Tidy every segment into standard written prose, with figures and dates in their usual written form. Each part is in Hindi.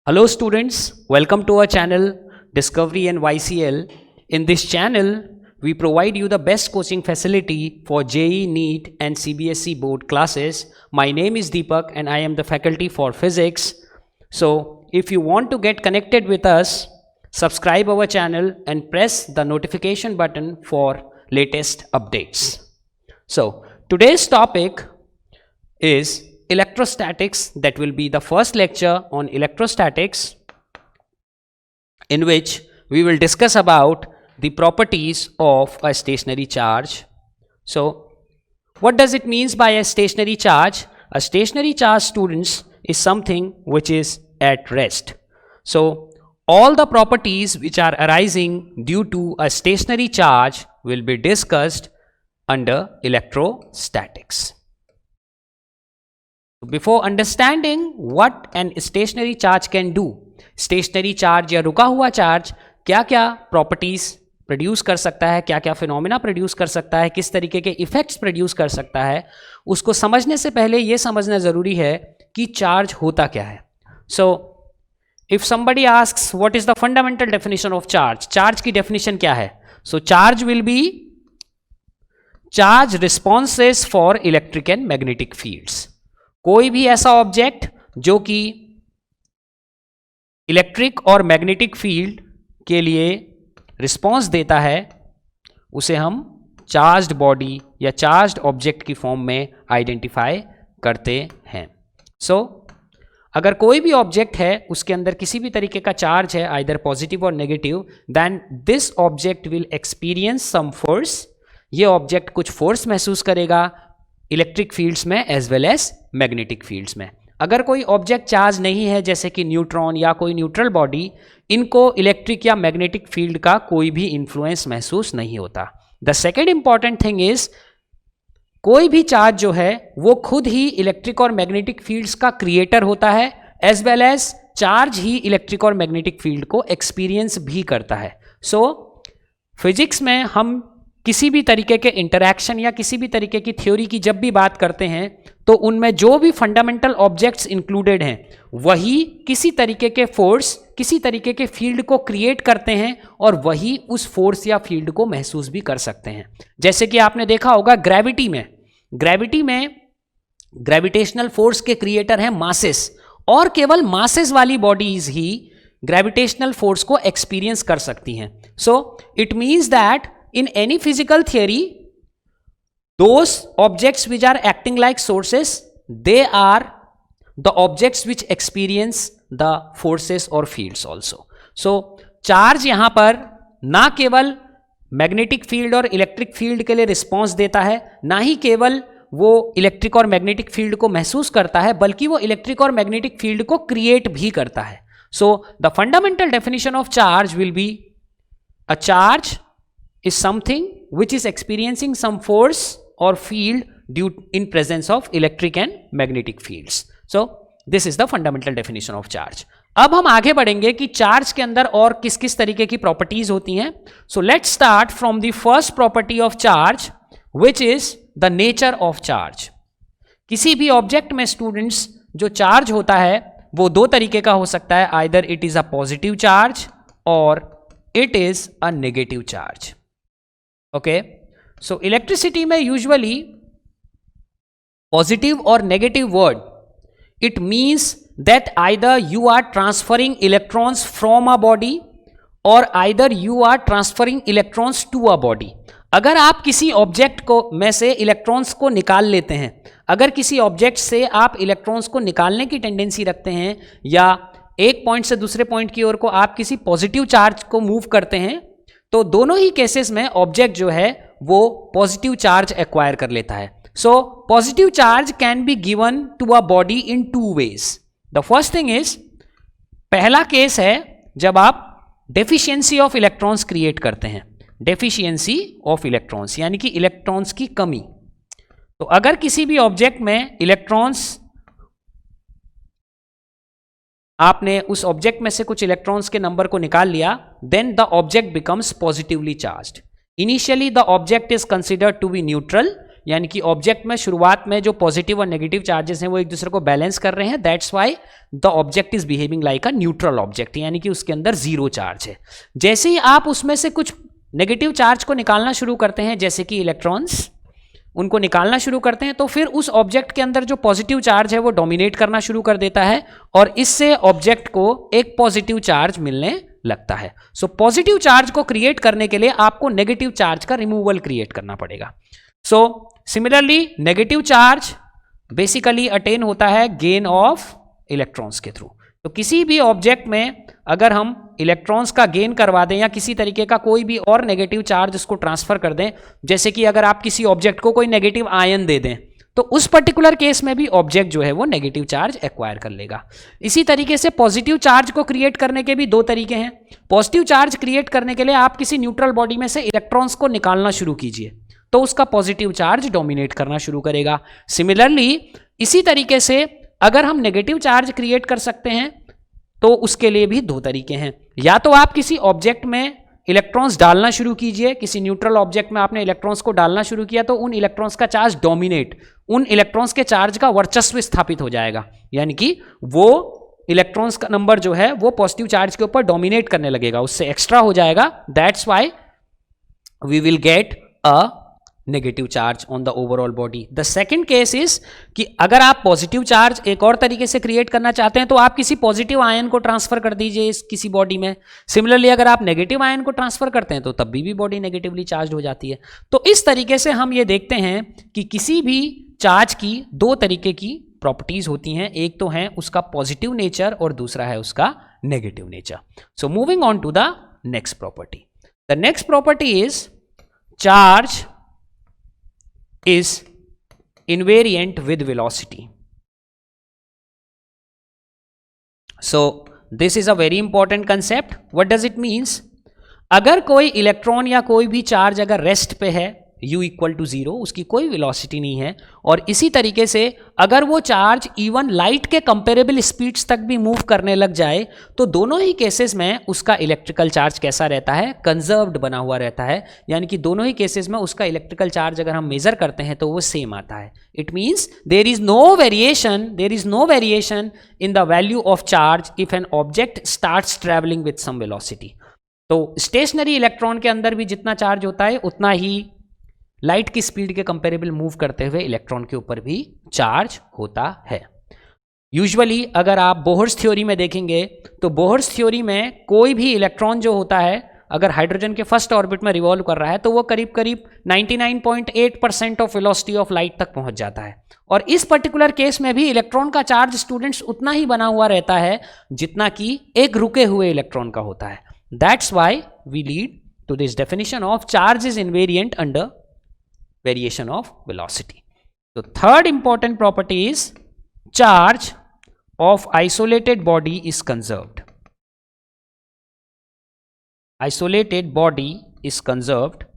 Hello students, welcome to our channel Discovery and YCL. In this channel, we provide you the best coaching facility for JEE, NEET and CBSE board classes. My name is Deepak and I am the faculty for physics. So, if you want to get connected with us, subscribe our channel and press the notification button for latest updates. So, today's topic is electrostatics. That will be the first lecture on electrostatics, in which we will discuss about the properties of a stationary charge. So, what does it mean by a stationary charge? A stationary charge, students, is something which is at rest. So, all the properties which are arising due to a stationary charge will be discussed under electrostatics. Before understanding what an stationary charge can do, stationary charge या रुका हुआ चार्ज क्या क्या प्रॉपर्टीज प्रोड्यूस कर सकता है, क्या क्या फिनोमिना प्रोड्यूस कर सकता है, किस तरीके के इफेक्ट्स प्रोड्यूस कर सकता है, उसको समझने से पहले ये समझना ज़रूरी है कि चार्ज होता क्या है. So if somebody asks what is the fundamental definition of charge, charge की डेफिनेशन क्या है? So charge will be charge responses for electric and magnetic fields. कोई भी ऐसा ऑब्जेक्ट जो कि इलेक्ट्रिक और मैग्नेटिक फील्ड के लिए रिस्पॉन्स देता है उसे हम चार्ज्ड बॉडी या चार्ज्ड ऑब्जेक्ट की फॉर्म में आइडेंटिफाई करते हैं. सो अगर कोई भी ऑब्जेक्ट है उसके अंदर किसी भी तरीके का चार्ज है, आइदर पॉजिटिव और negative, then this object will experience some force. ये ऑब्जेक्ट कुछ फोर्स महसूस करेगा इलेक्ट्रिक फील्ड्स में as well as magnetic fields में. अगर कोई ऑब्जेक्ट चार्ज नहीं है, जैसे कि न्यूट्रॉन या कोई न्यूट्रल बॉडी, इनको इलेक्ट्रिक या मैग्नेटिक फील्ड का कोई भी इन्फ्लुएंस महसूस नहीं होता. The second important thing is, कोई भी चार्ज जो है वो खुद ही इलेक्ट्रिक और मैग्नेटिक फील्ड्स का क्रिएटर होता है, एज वेल एज चार्ज ही इलेक्ट्रिक और मैग्नेटिक फील्ड को एक्सपीरियंस भी करता है. सो फिजिक्स में हम किसी भी तरीके के इंटरैक्शन या किसी भी तरीके की थ्योरी की जब भी बात करते हैं तो उनमें जो भी फंडामेंटल ऑब्जेक्ट्स इंक्लूडेड हैं वही किसी तरीके के फोर्स, किसी तरीके के फील्ड को क्रिएट करते हैं और वही उस फोर्स या फील्ड को महसूस भी कर सकते हैं. जैसे कि आपने देखा होगा ग्रेविटी में ग्रेविटेशनल फोर्स के क्रिएटर हैं मासेस, और केवल मासेस वाली बॉडीज ही ग्रेविटेशनल फोर्स को एक्सपीरियंस कर सकती हैं. सो it means that in any physical theory, those objects which are acting like sources, they are the objects which experience the forces or fields also. So charge यहां पर ना केवल मैग्नेटिक फील्ड और इलेक्ट्रिक फील्ड के लिए रिस्पॉन्स देता है, ना ही केवल वो इलेक्ट्रिक और मैग्नेटिक फील्ड को महसूस करता है, बल्कि वो इलेक्ट्रिक और मैग्नेटिक फील्ड को क्रिएट भी करता है. So the fundamental definition of charge will B, a charge is something which is experiencing some force or field due in presence of electric and magnetic fields. So this is the fundamental definition of charge. अब हम आगे बढ़ेंगे कि चार्ज के अंदर और किस किस तरीके की प्रॉपर्टीज होती हैं. So let's start from the first property of charge, which is the nature of charge. किसी भी ऑब्जेक्ट में स्टूडेंट्स जो चार्ज होता है वो दो तरीके का हो सकता है, either it is a positive charge or it is a negative charge. Okay, so electricity में यूजुअली पॉजिटिव और negative word, it means that either you are transferring electrons from a body और either you are transferring electrons to a body. अगर आप किसी ऑब्जेक्ट को में से इलेक्ट्रॉन्स को निकाल लेते हैं, अगर किसी ऑब्जेक्ट से आप इलेक्ट्रॉन्स को निकालने की टेंडेंसी रखते हैं या एक पॉइंट से दूसरे पॉइंट की ओर को आप किसी पॉजिटिव चार्ज को मूव करते हैं, तो दोनों ही केसेस में ऑब्जेक्ट जो है वो पॉजिटिव चार्ज एक्वायर कर लेता है. So positive charge can be given to a body in two ways. The first thing is, पहला केस है जब आप डेफिशिएंसी ऑफ इलेक्ट्रॉन्स क्रिएट करते हैं. डेफिशिएंसी ऑफ इलेक्ट्रॉन्स यानी कि इलेक्ट्रॉन्स की कमी. तो अगर किसी भी ऑब्जेक्ट में इलेक्ट्रॉन्स, आपने उस ऑब्जेक्ट में से कुछ इलेक्ट्रॉन्स के नंबर को निकाल लिया, then the object becomes positively charged. Initially the object is considered to be neutral, यानी कि ऑब्जेक्ट में शुरुआत में जो पॉजिटिव और नेगेटिव चार्जेस हैं वो एक दूसरे को बैलेंस कर रहे हैं, that's why the object is behaving like a neutral object, यानी कि उसके अंदर जीरो चार्ज है। जैसे ही आप उसमें से कुछ नेगेटिव चार्ज को निकालना शुरू करते हैं, जैसे कि इलेक्ट्रॉन्स, उनको निकालना शुरू करते हैं, तो फिर उस ऑब्जेक्ट के अंदर जो पॉजिटिव चार्ज है वो डोमिनेट करना शुरू कर देता है और इससे ऑब्जेक्ट को एक पॉजिटिव चार्ज मिलने लगता है। सो पॉजिटिव चार्ज को क्रिएट करने के लिए आपको नेगेटिव चार्ज का रिमूवल क्रिएट करना पड़ेगा। So similarly negative charge basically attain होता है गेन ऑफ इलेक्ट्रॉन्स के थ्रू। तो किसी भी ऑब्जेक्ट में अगर हम इलेक्ट्रॉन्स का गेन करवा दें या किसी तरीके का कोई भी और नेगेटिव चार्ज उसको ट्रांसफर कर दें, जैसे कि अगर आप किसी ऑब्जेक्ट को कोई नेगेटिव आयन दे दें, तो उस पर्टिकुलर केस में भी ऑब्जेक्ट जो है वो नेगेटिव चार्ज एक्वायर कर लेगा। इसी तरीके से पॉजिटिव चार्ज को क्रिएट करने के भी दो तरीके हैं। पॉजिटिव चार्ज क्रिएट करने के लिए आप किसी न्यूट्रल बॉडी में से इलेक्ट्रॉन्स को निकालना शुरू कीजिए, तो उसका पॉजिटिव चार्ज डोमिनेट करना शुरू करेगा। सिमिलरली इसी तरीके से अगर हम नेगेटिव चार्ज क्रिएट कर सकते हैं तो उसके लिए भी दो तरीके हैं। या तो आप किसी ऑब्जेक्ट में इलेक्ट्रॉन्स डालना शुरू कीजिए, किसी न्यूट्रल ऑब्जेक्ट में आपने इलेक्ट्रॉन्स को डालना शुरू किया तो उन इलेक्ट्रॉन्स का चार्ज डोमिनेट, उन इलेक्ट्रॉन्स के चार्ज का वर्चस्व स्थापित हो जाएगा, यानी कि वो इलेक्ट्रॉन्स का नंबर जो है वो पॉजिटिव चार्ज के ऊपर डोमिनेट करने लगेगा, उससे एक्स्ट्रा हो जाएगा। That's why we will get a negative charge on the overall body. The second case is कि अगर आप पॉजिटिव चार्ज एक और तरीके से क्रिएट करना चाहते हैं तो आप किसी पॉजिटिव आयन को ट्रांसफर कर दीजिए इस किसी बॉडी में। सिमिलरली अगर आप नेगेटिव आयन को ट्रांसफर करते हैं तो तब भी बॉडी नेगेटिवली चार्ज हो जाती है। तो इस तरीके से हम ये देखते हैं कि किसी भी चार्ज की दो तरीके की प्रॉपर्टीज होती हैं, एक तो है उसका पॉजिटिव नेचर और दूसरा है उसका negative nature. So moving on to the next property. The next property is charge is invariant with velocity. So this is a very important concept. What does it means? अगर कोई इलेक्ट्रॉन या कोई भी चार्ज अगर रेस्ट पे है u इक्वल टू 0, उसकी कोई वेलोसिटी नहीं है, और इसी तरीके से अगर वो चार्ज इवन लाइट के कंपेरेबल स्पीड्स तक भी मूव करने लग जाए तो दोनों ही केसेस में उसका इलेक्ट्रिकल चार्ज कैसा रहता है, कंजर्व्ड बना हुआ रहता है। यानी कि दोनों ही केसेस में उसका इलेक्ट्रिकल चार्ज अगर हम मेजर करते हैं तो वो सेम आता है। It means there is no variation in the value of charge if an object starts travelling with some velocity. तो स्टेशनरी इलेक्ट्रॉन के अंदर भी जितना चार्ज होता है उतना ही लाइट की स्पीड के कंपेरेबल मूव करते हुए इलेक्ट्रॉन के ऊपर भी चार्ज होता है। यूजुअली अगर आप बोहर्स थ्योरी में देखेंगे तो बोहर्स थ्योरी में कोई भी इलेक्ट्रॉन जो होता है अगर हाइड्रोजन के फर्स्ट ऑर्बिट में रिवॉल्व कर रहा है तो वो करीब करीब 99.8% ऑफ वेलोसिटी ऑफ लाइट तक पहुंच जाता है। और इस पर्टिकुलर केस में भी इलेक्ट्रॉन का चार्ज स्टूडेंट्स उतना ही बना हुआ रहता है जितना कि एक रुके हुए इलेक्ट्रॉन का होता है। That's why we lead to this definition of charge is invariant under variation of velocity. So third important property is charge of isolated body is conserved. Isolated body is conserved.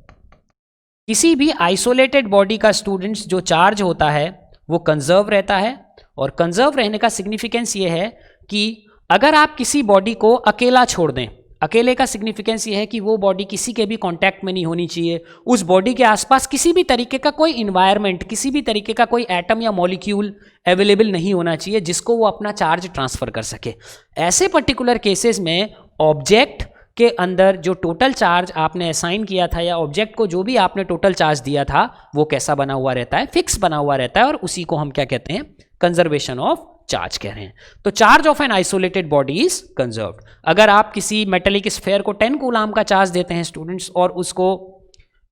किसी भी isolated body का स्टूडेंट्स जो चार्ज होता है वो कंजर्व रहता है, और कंजर्व रहने का सिग्निफिकेंस ये है कि अगर आप किसी बॉडी को अकेला छोड़ दें, अकेले का सिग्निफिकेंस ये है कि वो बॉडी किसी के भी कांटेक्ट में नहीं होनी चाहिए, उस बॉडी के आसपास किसी भी तरीके का कोई इन्वायरमेंट, किसी भी तरीके का कोई एटम या मॉलिक्यूल अवेलेबल नहीं होना चाहिए जिसको वो अपना चार्ज ट्रांसफर कर सके। ऐसे पर्टिकुलर केसेस में ऑब्जेक्ट के अंदर जो टोटल चार्ज आपने असाइन किया था या ऑब्जेक्ट को जो भी आपने टोटल चार्ज दिया था वो कैसा बना हुआ रहता है, फिक्स बना हुआ रहता है, और उसी को हम क्या कहते हैं, कंजर्वेशन ऑफ चार्ज कह रहे हैं। तो charge of an isolated body is conserved. अगर आप किसी मेटेलिक स्फेयर को 10 कूलाम का चार्ज देते हैं स्टूडेंट्स और उसको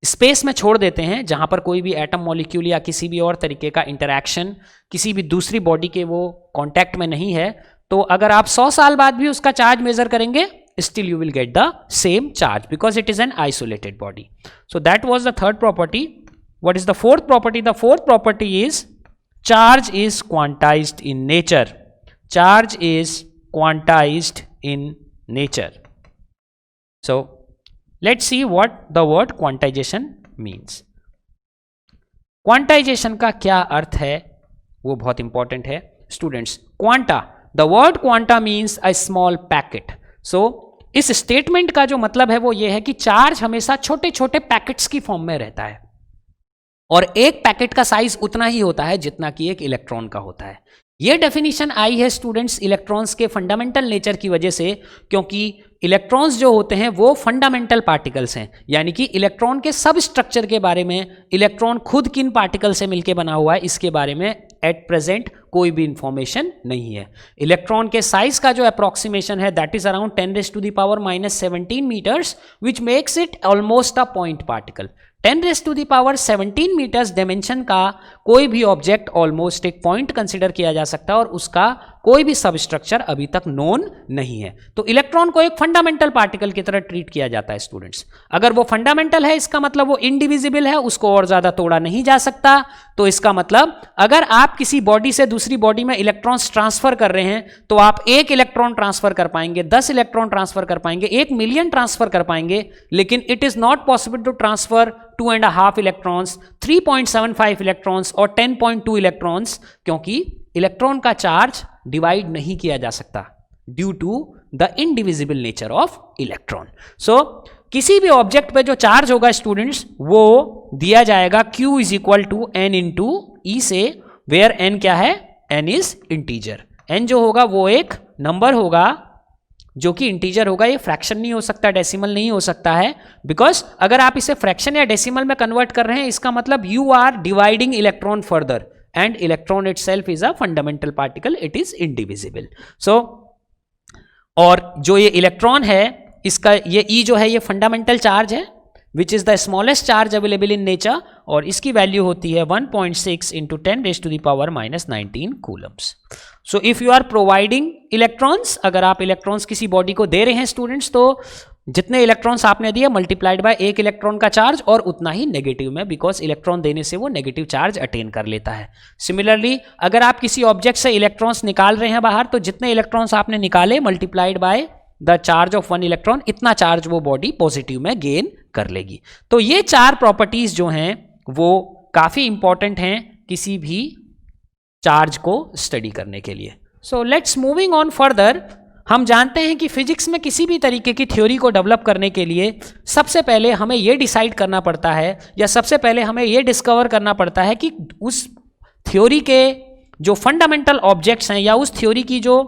स्पेस में छोड़ देते हैं जहां पर कोई भी एटम मॉलिक्यूल या किसी भी और तरीके का इंटरैक्शन किसी भी दूसरी बॉडी के वो कांटेक्ट में नहीं है, तो अगर आप 100 साल बाद भी उसका चार्ज मेजर करेंगे still you will get the same charge because it is an isolated body. So that was the third property. What is the fourth property? The fourth property is charge is quantized in nature. Charge is quantized in nature. So let's see what the word quantization means. Quantization का क्या अर्थ है वो बहुत इंपॉर्टेंट है students. Quanta, the word quanta means a small packet. So इस स्टेटमेंट का जो मतलब है वो ये है कि चार्ज हमेशा छोटे छोटे पैकेट्स की फॉर्म में रहता है, और एक पैकेट का साइज उतना ही होता है जितना कि एक इलेक्ट्रॉन का होता है। ये डेफिनेशन आई है स्टूडेंट्स इलेक्ट्रॉन्स के फंडामेंटल नेचर की वजह से, क्योंकि इलेक्ट्रॉन्स जो होते हैं वो फंडामेंटल पार्टिकल्स हैं, यानी कि इलेक्ट्रॉन के सब स्ट्रक्चर के बारे में, इलेक्ट्रॉन खुद किन पार्टिकल से मिलकर बना हुआ है इसके बारे में एट प्रेजेंट कोई भी इंफॉर्मेशन नहीं है। इलेक्ट्रॉन के साइज का जो अप्रोक्सीमेशन है that is around 10⁻⁻17 metres which makes it almost a point particle. 10⁻17 metres dimension का कोई भी ऑब्जेक्ट ऑलमोस्ट एक पॉइंट कंसिडर किया जा सकता है और उसका कोई भी सबस्ट्रक्चर अभी तक नोन नहीं है। तो इलेक्ट्रॉन को एक फंडामेंटल पार्टिकल की तरह ट्रीट किया जाता है स्टूडेंट्स। अगर वो फंडामेंटल है इसका मतलब वो इंडिविजिबल है, उसको और ज्यादा तोड़ा नहीं जा सकता। तो इसका मतलब अगर आप किसी बॉडी से दूसरी बॉडी में इलेक्ट्रॉन्स ट्रांसफर कर रहे हैं तो आप 1 इलेक्ट्रॉन ट्रांसफर कर पाएंगे, 10 इलेक्ट्रॉन ट्रांसफर कर पाएंगे, 1 मिलियन ट्रांसफर कर पाएंगे, लेकिन it is not possible to transfer 2.5 electrons, 3.75 electrons और 10.2 इलेक्ट्रॉन्स, क्योंकि इलेक्ट्रॉन का चार्ज डिवाइड नहीं किया जा सकता due to the indivisible nature of electron. So किसी भी ऑब्जेक्ट पे जो चार्ज होगा स्टूडेंट्स वो दिया जाएगा Q is equal to N into E से, वेयर N क्या है, N इज इंटीजर। N जो होगा वो एक नंबर होगा जो कि इंटीजर होगा, ये फ्रैक्शन नहीं हो सकता, डेसिमल नहीं हो सकता है, बिकॉज अगर आप इसे फ्रैक्शन या डेसिमल में कन्वर्ट कर रहे हैं इसका मतलब you are dividing electron further and electron itself is a fundamental particle, it is indivisible. So और जो ये इलेक्ट्रॉन है इसका ये E जो है ये फंडामेंटल चार्ज है which is the smallest charge available in nature और इसकी वैल्यू होती है 1.6 into 10⁻⁻19 coulombs. So if you are providing electrons, अगर आप इलेक्ट्रॉन्स किसी बॉडी को दे रहे हैं स्टूडेंट्स तो जितने इलेक्ट्रॉन्स आपने दिए मल्टीप्लाइड बाय 1 इलेक्ट्रॉन का चार्ज और उतना ही नेगेटिव में, बिकॉज इलेक्ट्रॉन देने से वो नेगेटिव चार्ज अटेन कर लेता है। सिमिलरली अगर आप किसी ऑब्जेक्ट से इलेक्ट्रॉन्स निकाल रहे हैं बाहर तो जितने इलेक्ट्रॉन्स आपने निकाले multiplied by the charge of 1 electron, इतना चार्ज वो बॉडी पॉजिटिव में गेन कर लेगी। तो ये 4 प्रॉपर्टीज जो हैं वो काफी इंपॉर्टेंट हैं किसी भी चार्ज को स्टडी करने के लिए। So let's moving on further. हम जानते हैं कि फिजिक्स में किसी भी तरीके की थ्योरी को डेवलप करने के लिए सबसे पहले हमें यह डिसाइड करना पड़ता है या सबसे पहले हमें यह डिस्कवर करना पड़ता है कि उस थ्योरी के जो फंडामेंटल ऑब्जेक्ट्स हैं या उस थ्योरी की जो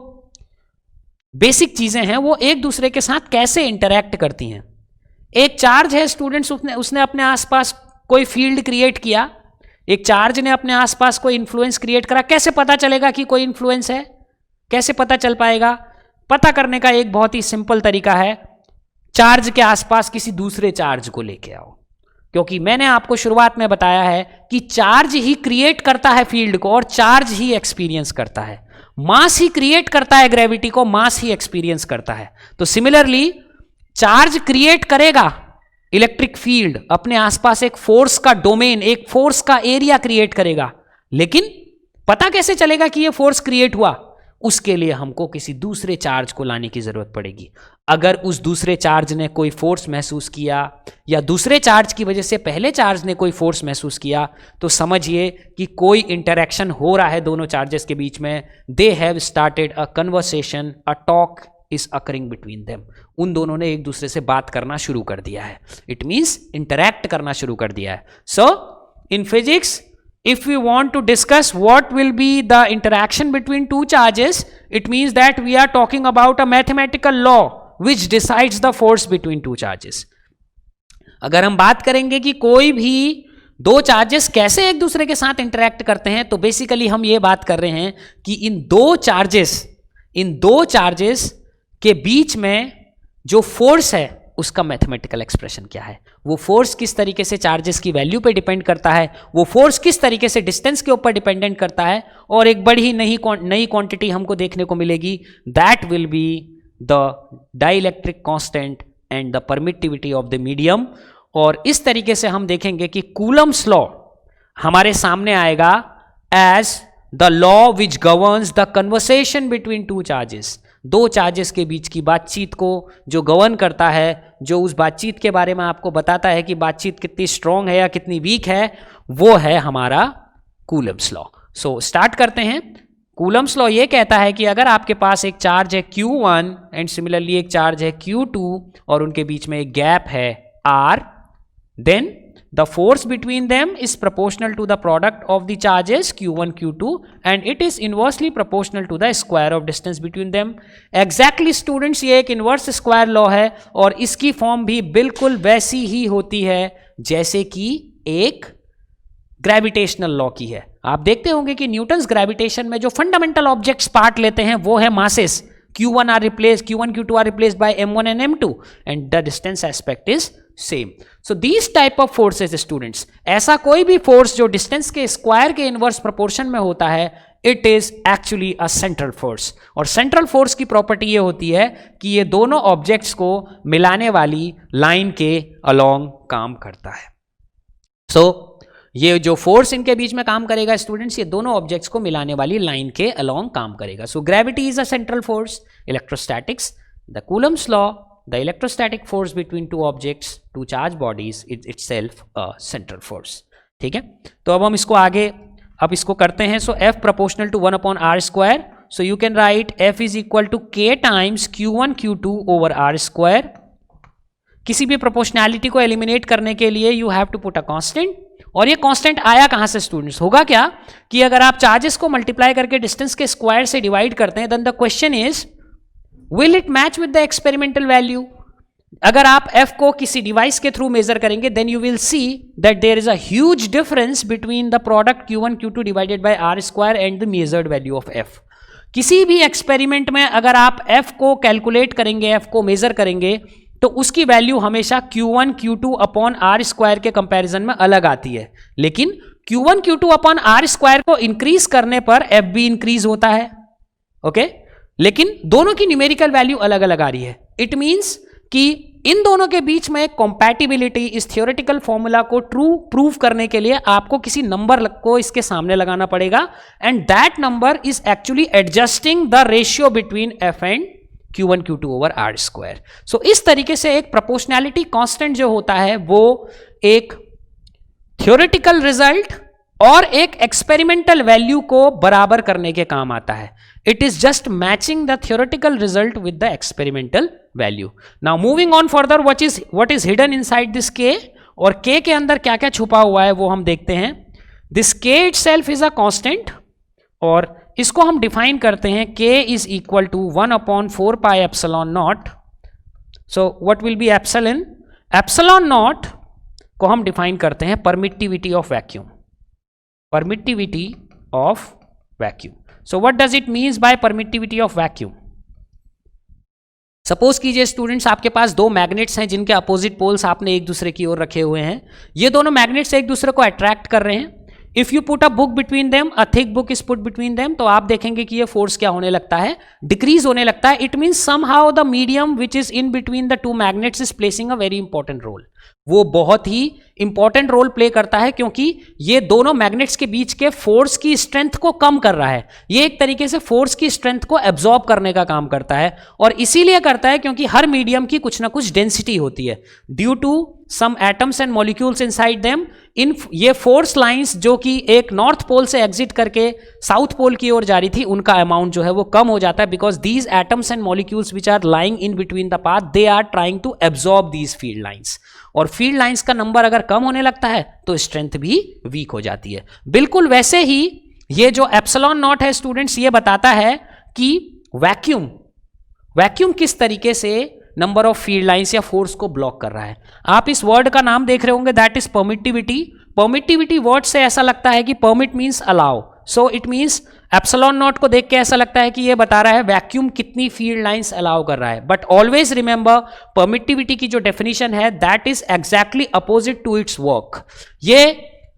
बेसिक चीजें हैं वो एक दूसरे के साथ कैसे इंटरैक्ट करती हैं। एक चार्ज है स्टूडेंट्स, उसने अपने आसपास कोई फील्ड क्रिएट किया, एक चार्ज ने अपने आसपास कोई इन्फ्लुएंस क्रिएट करा। कैसे पता चलेगा कि कोई इन्फ्लुएंस है, कैसे पता चल पाएगा? पता करने का एक बहुत ही सिंपल तरीका है, चार्ज के आसपास किसी दूसरे चार्ज को लेके आओ, क्योंकि मैंने आपको शुरुआत में बताया है कि चार्ज ही क्रिएट करता है फील्ड को और चार्ज ही एक्सपीरियंस करता है। मास ही क्रिएट करता है ग्रेविटी को, मास ही एक्सपीरियंस करता है। तो सिमिलरली चार्ज क्रिएट करेगा इलेक्ट्रिक फील्ड, अपने आसपास एक फोर्स का डोमेन, एक फोर्स का एरिया क्रिएट करेगा, लेकिन पता कैसे चलेगा कि यह फोर्स क्रिएट हुआ? उसके लिए हमको किसी दूसरे चार्ज को लाने की जरूरत पड़ेगी। अगर उस दूसरे चार्ज ने कोई फोर्स महसूस किया या दूसरे चार्ज की वजह से पहले चार्ज ने कोई फोर्स महसूस किया तो समझिए कि कोई इंटरेक्शन हो रहा है दोनों चार्जेस के बीच में। They have started a conversation, a talk is occurring between them. उन दोनों ने एक दूसरे से बात करना शुरू कर दिया है, इट मींस इंटरैक्ट करना शुरू कर दिया है। So in physics if we want to discuss what will be the interaction between two charges, it means that we are talking about a mathematical law which decides the force between two charges. अगर हम बात करेंगे कि कोई भी दो चार्जेस कैसे एक दूसरे के साथ इंटरैक्ट करते हैं तो बेसिकली हम ये बात कर रहे हैं कि इन दो चार्जेस के बीच में जो फोर्स है उसका मैथमेटिकल एक्सप्रेशन क्या है। वो फोर्स किस तरीके से चार्जेस की वैल्यू पे डिपेंड करता है, वो फोर्स किस तरीके से डिस्टेंस के ऊपर डिपेंडेंट करता है, और एक बड़ी ही नई क्वांटिटी हमको देखने को मिलेगी, that will be the dielectric constant and the permittivity of the medium. और इस तरीके से हम देखेंगे कि कूलम्स लॉ हमारे सामने आएगा as the law which governs the conversation between two charges. दो चार्जेस के बीच की बातचीत को जो गवर्न करता है, जो उस बातचीत के बारे में आपको बताता है कि बातचीत कितनी स्ट्रांग है या कितनी वीक है, वो है हमारा कूलम्स लॉ। सो स्टार्ट करते हैं। कूलम्स लॉ ये कहता है कि अगर आपके पास एक चार्ज है Q1 एंड सिमिलरली एक चार्ज है Q2 और उनके बीच में एक गैप है R, then the force between them is proportional to the product of the charges q1 q2 and it is inversely proportional to the square of distance between them. Exactly students, ये एक इनवर्स स्क्वायर लॉ है और इसकी फॉर्म भी बिल्कुल वैसी ही होती है जैसे कि एक ग्रेविटेशनल लॉ की है. आप देखते होंगे कि न्यूटन्स ग्रेविटेशन में जो फंडामेंटल ऑब्जेक्ट्स पार्ट लेते हैं वो है masses. q1 q2 are replaced by m1 and m2 and the distance aspect is same. So these type of forces students, ऐसा कोई भी फोर्स जो डिस्टेंस के स्क्वायर के इनवर्स प्रोपोर्शन में होता है, it is actually a central force. और सेंट्रल फोर्स की प्रॉपर्टी ये होती है कि ये दोनों ऑब्जेक्ट्स को मिलाने वाली लाइन के अलोंग काम करता है. सो ये जो फोर्स इनके बीच में काम करेगा स्टूडेंट्स, ये दोनों ऑब्जेक्ट्स को मिलाने वाली लाइन के अलोंग काम करेगा. So gravity is a central force. Electrostatics, the Coulomb's law, the electrostatic force between two objects, two charged bodies, is itself a central force. ठीक है, तो अब हम इसको आगे अब इसको करते हैं. सो F proportional to 1 upon r square. So you can write F is equal to K times Q1 Q2 over r square. किसी भी प्रोपोर्शनैलिटी को एलिमिनेट करने के लिए you have to put a constant. और ये कांस्टेंट आया कहां से स्टूडेंट्स? होगा क्या कि अगर आप चार्जेस को मल्टीप्लाई करके डिस्टेंस के स्क्वायर से डिवाइड करते हैं, then the question is will it match with the experimental value? अगर आप f को किसी डिवाइस के थ्रू मेजर करेंगे, then you will see that there is a huge difference between the product q1 q2 divided by r square and the measured value of f. किसी भी एक्सपेरिमेंट में अगर आप f को कैलकुलेट करेंगे, f को मेजर करेंगे, तो उसकी वैल्यू हमेशा q1 q2 upon r square के कंपैरिजन में अलग आती है. लेकिन q1 q2 upon r square को इंक्रीज करने पर f भी इंक्रीज होता है. ओके, लेकिन दोनों की न्यूमेरिकल वैल्यू अलग अलग आ रही है. इट मींस कि इन दोनों के बीच में कंपैटिबिलिटी, इस थियोरेटिकल फॉर्मूला को ट्रू प्रूव करने के लिए आपको किसी नंबर को इसके सामने लगाना पड़ेगा and that number is actually adjusting the ratio between f and q1 q2 over r square. So इस तरीके से एक प्रोपोर्शनैलिटी कांस्टेंट जो होता है वो एक थियोरेटिकल रिजल्ट और एक एक्सपेरिमेंटल वैल्यू को बराबर करने के काम आता है. It is just matching the theoretical result with the experimental value. Now moving on further, what is hidden inside this k, और k के अंदर क्या क्या छुपा हुआ है वो हम देखते हैं. This k itself is a constant और इसको हम डिफाइन करते हैं k is equal to 1 upon 4 pi epsilon naught. So what will be epsilon? Epsilon naught को हम डिफाइन करते हैं permittivity of vacuum. Permittivity of vacuum. So what does it means by permittivity of vacuum? Suppose कीजिए स्टूडेंट्स, आपके पास दो मैग्नेट्स हैं जिनके अपोजिट पोल्स आपने एक दूसरे की ओर रखे हुए हैं. ये दोनों मैग्नेट्स एक दूसरे को अट्रैक्ट कर रहे हैं. If you put a book between them, a thick book is put between them, तो आप देखेंगे कि ये फोर्स क्या होने लगता है? डिक्रीज होने लगता है. It means somehow the medium which is in between the two magnets is placing a very important role. वो बहुत ही इंपॉर्टेंट रोल प्ले करता है क्योंकि ये दोनों मैग्नेट्स के बीच के फोर्स की स्ट्रेंथ को कम कर रहा है. ये एक तरीके से फोर्स की स्ट्रेंथ को एब्जॉर्ब करने का काम करता है और इसीलिए करता है क्योंकि हर मीडियम की कुछ ना कुछ डेंसिटी होती है due to some atoms and molecules inside them. इन ये फोर्स लाइंस जो कि एक नॉर्थ पोल से एग्जिट करके साउथ पोल की ओर जा रही थी, उनका अमाउंट जो है वो कम हो जाता है because these atoms and molecules which are lying in between the path, they are trying to absorb these field lines. और फील्ड लाइंस का नंबर अगर कम होने लगता है तो स्ट्रेंथ भी वीक हो जाती है. बिल्कुल वैसे ही ये जो एप्सिलॉन नॉट है स्टूडेंट्स, ये बताता है कि वैक्यूम किस तरीके से नंबर ऑफ फील्ड लाइंस या फोर्स को ब्लॉक कर रहा है. आप इस वर्ड का नाम देख रहे होंगे, that is permittivity. Permittivity word से ऐसा लगता है कि permit means allow. So it means epsilon naught को देख के ऐसा लगता है कि ये बता रहा है वैक्यूम कितनी फील्ड लाइंस अलाउ कर रहा है. बट ऑलवेज रिमेंबर, परमिटिविटी की जो डेफिनेशन है that is exactly opposite to its work. ये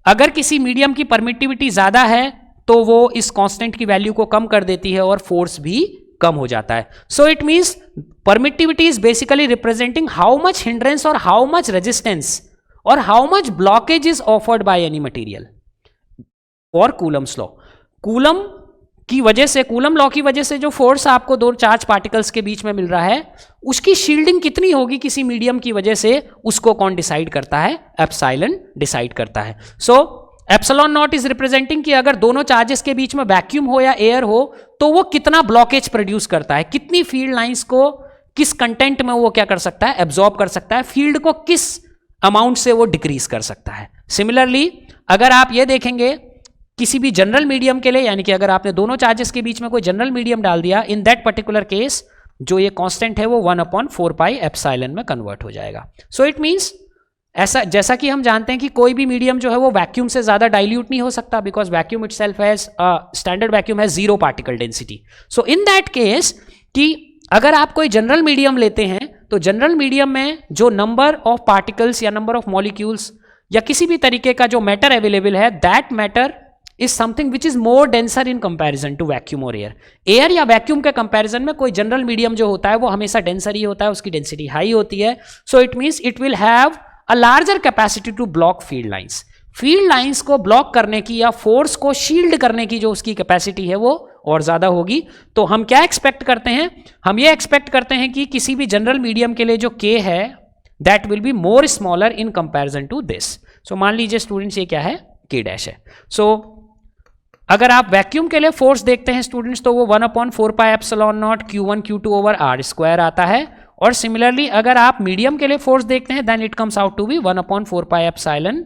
अगर किसी मीडियम की परमिटिविटी ज्यादा है तो वो इस कांस्टेंट की वैल्यू को कम कर देती है और फोर्स भी कम हो जाता है. So it means permittivity is basically representing how much hindrance और हाउ मच रेजिस्टेंस और how much blockage is offered by any material. और कूलम्स लॉ, कूलम की वजह से, कूलम लॉ की वजह से जो फोर्स आपको दो चार्ज पार्टिकल्स के बीच में मिल रहा है उसकी शील्डिंग कितनी होगी किसी मीडियम की वजह से, उसको कौन डिसाइड करता है? एप्सिलॉन डिसाइड करता है. सो एप्सिलॉन नॉट इज रिप्रेजेंटिंग कि अगर दोनों चार्जेस के बीच में वैक्यूम हो या एयर हो तो वो कितना ब्लॉकेज प्रोड्यूस करता है, कितनी फील्ड लाइंस को किस कंटेंट में वो क्या कर सकता है? एब्जॉर्ब कर सकता है. फील्ड को किस अमाउंट से वो डिक्रीज कर सकता है। सिमिलरली अगर आप ये देखेंगे किसी भी जनरल मीडियम के लिए, यानी कि अगर आपने दोनों चार्जेस के बीच में कोई जनरल मीडियम डाल दिया, इन दैट पर्टिकुलर केस जो ये कांस्टेंट है वो 1/4 पाई एप्सिलॉन में कन्वर्ट हो जाएगा। सो इट मींस ऐसा, जैसा कि हम जानते हैं कि कोई भी मीडियम जो है वो वैक्यूम से ज्यादा डाइल्यूट नहीं हो सकता, because vacuum itself has standard vacuum has 0 particle density. So in that case कि अगर आप कोई जनरल मीडियम लेते हैं तो जनरल मीडियम में जो नंबर ऑफ पार्टिकल्स या नंबर ऑफ मॉलिक्यूल्स या किसी भी तरीके का जो मैटर अवेलेबल है, that matter is something which is more denser in comparison to vacuum और एयर। एयर या वैक्यूम के कंपैरिजन में कोई जनरल मीडियम जो होता है वो हमेशा डेंसर ही होता है, उसकी डेंसिटी हाई होती है। So it means it will have a larger capacity to block field lines. Field lines को ब्लॉक करने की या फोर्स को शील्ड करने की जो उसकी कैपेसिटी है वो और ज्यादा होगी। तो हम क्या एक्सपेक्ट करते हैं, हम ये एक्सपेक्ट करते हैं कि किसी भी जनरल मीडियम के लिए जो K है that will be more smaller in comparison to this. So मान लीजिए स्टूडेंट्स ये क्या है, K डैश है। सो अगर आप वैक्यूम के लिए फोर्स देखते हैं स्टूडेंट्स तो वो 1/4 pi epsilon not Q1 Q2 over R square आता है। और सिमिलरली अगर आप मीडियम के लिए फोर्स देखते हैं then it comes out to be 1/4 pi epsilon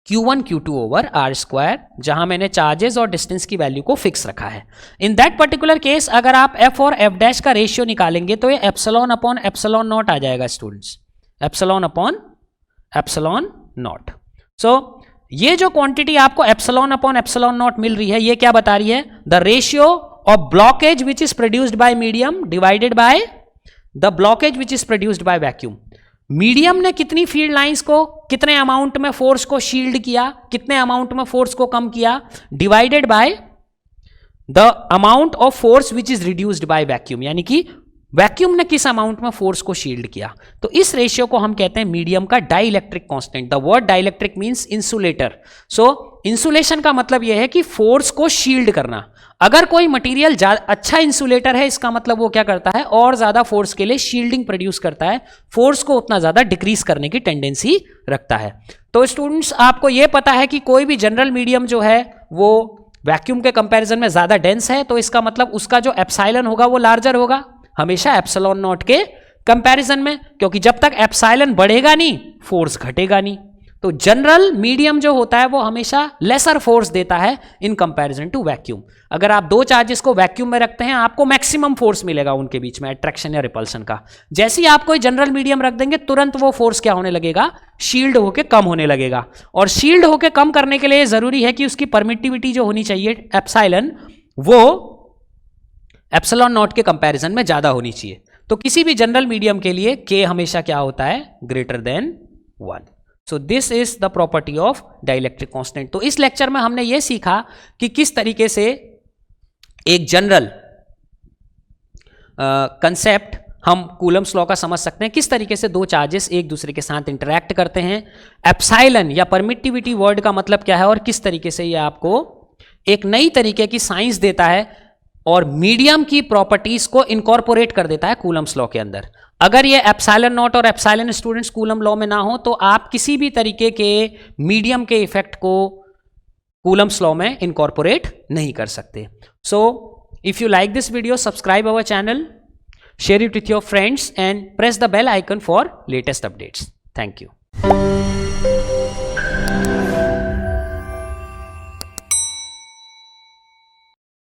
Q1 Q2 over R square, जहां मैंने चार्जेस और डिस्टेंस की वैल्यू को फिक्स रखा है। इन दैट पर्टिकुलर केस अगर आप F और F डैश का रेशियो निकालेंगे तो ये एप्सिलॉन अपॉन एप्सिलॉन नॉट आ जाएगा students, epsilon upon epsilon naught. So ये जो क्वांटिटी आपको एप्सिलॉन अपॉन एप्सिलॉन नॉट मिल रही है ये क्या बता रही है, the ratio of blockage which is produced by medium divided by the blockage which is produced by vacuum. Medium ने कितनी फील्ड लाइंस को, कितने अमाउंट में फोर्स को शील्ड किया, कितने अमाउंट में फोर्स को कम किया, divided by the amount of force which is reduced by vacuum, यानी कि वैक्यूम ने किस अमाउंट में फोर्स को शील्ड किया। तो इस रेशियो को हम कहते हैं मीडियम का dielectric constant. The word dielectric means insulator. So insulation का मतलब यह है कि फोर्स को शील्ड करना। अगर कोई मटेरियल अच्छा इंसुलेटर है इसका मतलब वो क्या करता है, और ज्यादा फोर्स के लिए शील्डिंग प्रोड्यूस करता है, फोर्स को उतना ज्यादा डिक्रीज करने की टेंडेंसी रखता है। तो स्टूडेंट्स आपको यह पता है कि कोई भी जनरल मीडियम जो है वो वैक्यूम के कंपैरिजन में ज्यादा डेंस है, तो इसका मतलब उसका जो एप्सिलॉन होगा वो लार्जर होगा हमेशा एप्सिलॉन नॉट के कंपैरिजन में, क्योंकि जब तक एप्सिलॉन बढ़ेगा नहीं फोर्स घटेगा नहीं। तो जनरल मीडियम जो होता है वो हमेशा लेसर फोर्स देता है इन कंपैरिजन टू वैक्यूम। अगर आप दो चार्जेस को वैक्यूम में रखते हैं आपको मैक्सिमम फोर्स मिलेगा उनके बीच में अट्रैक्शन या रिपल्सन का। जैसे ही आप कोई जनरल मीडियम रख देंगे तुरंत वो फोर्स क्या होने लगेगा, शील्ड होके कम होने लगेगा। और शील्ड होके कम करने के लिए जरूरी है कि उसकी परमिटिविटी जो होनी चाहिए एप्सिलॉन, वो एप्सिलॉन नॉट के कंपैरिजन में ज्यादा होनी चाहिए। तो किसी भी जनरल मीडियम के लिए K हमेशा क्या होता है, greater than 1। So this is the property of dielectric constant. तो इस लेक्चर में हमने ये सीखा कि किस तरीके से एक जनरल कंसेप्ट हम कूलम्स लॉ का समझ सकते हैं, किस तरीके से दो चार्जेस एक दूसरे के साथ इंटरैक्ट करते हैं। एप्सिलॉन या परमिटिविटी वर्ड का मतलब क्या है और किस तरीके से ये आपको एक नई तरीके की साइंस देता है और मीडियम की प्रॉपर्टीज को इनकॉर्पोरेट कर देता है कूलम्स लॉ के अंदर। अगर ये एप्सिलॉन नॉट और एप्सिलॉन स्टूडेंट्स कूलम लॉ में ना हो तो आप किसी भी तरीके के मीडियम के इफेक्ट को कूलम्स लॉ में इनकॉर्पोरेट नहीं कर सकते। So if you like this video, subscribe our channel, share it with your friends and press the bell icon for latest updates. Thank you.